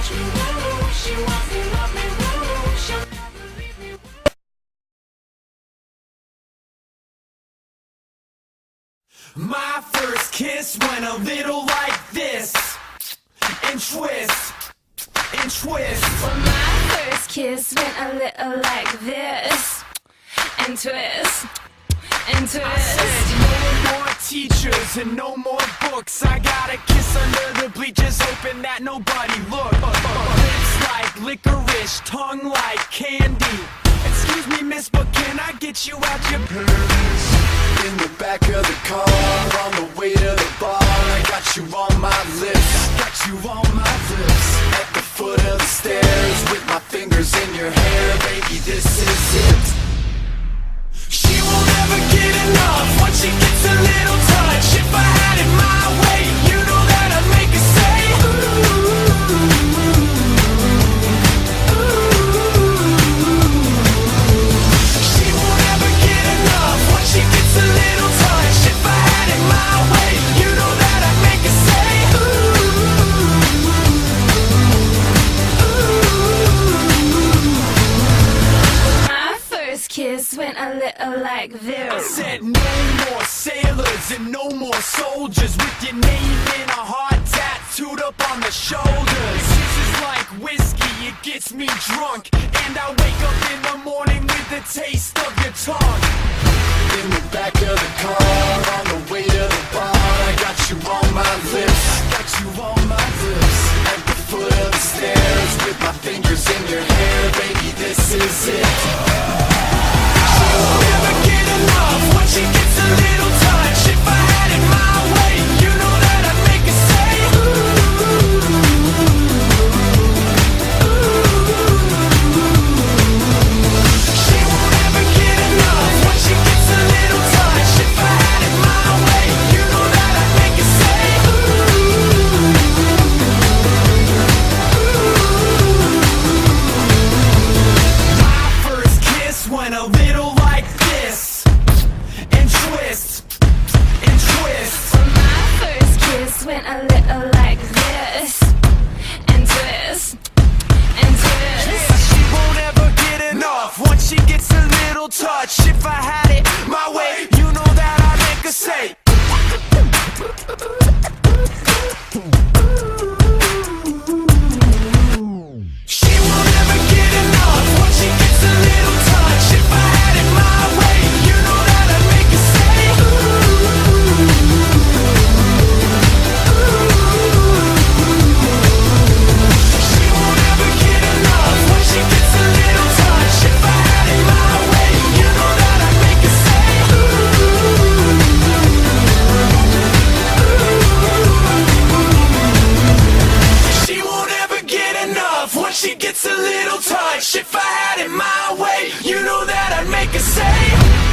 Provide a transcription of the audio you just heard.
touch me, woo. She wants me, love me, woo. She'll never leave me. My first kiss went a little like this, and twist, and twist. Well, my first kiss went a little like this, and twist, and twist. I said no more teachers and no more books. I got a kiss under the bleachers, hoping that nobody looked. Lips like licorice, tongue like candy. Excuse me, miss, but can I get you out your pants? In the back of the car, on the way to the bar, I got you on my lips, Got you on my lips. at the foot of the stairs, with my fingers in your hair, baby, this is it. She won't ever get enough once she gets a little touch. If I had it my way, you know that I'd make her say She won't ever get enough once she gets a little touch. If I had it my way, you know that I'd make her say My first kiss went a little like I this. said no more sailors and no more soldiers with your name in a heart tattooed up on the shoulders. This is like whiskey, it gets me drunk, and I wake up in the morning with the taste of your tongue. In the back of the car, on the way to the bar, I got you on my lips, Got you on my lips. at the foot of the stairs, with my fingers in your hair, baby, this is it. She won't ever get enough once she gets a little touch. If I had it my way, you know that I'd make her say She won't ever get enough once she gets a little touch. If I had it my way, you know that I'd make her say My first kiss went a little like this, and twist, and twist. Well, my first kiss went a little like this, and twist, and twist. She won't ever get enough once she gets a little touch. If I had it my way, you know that I'd make her say She won't ever get enough once she gets a little touch. If I had it my way, you know that I'd make her say She won't ever get enough once she gets a little touch. If I had it my way, you know that I'd make her say She won't ever get enough once she gets a little touch. If I had it my way, you know that I'd make her say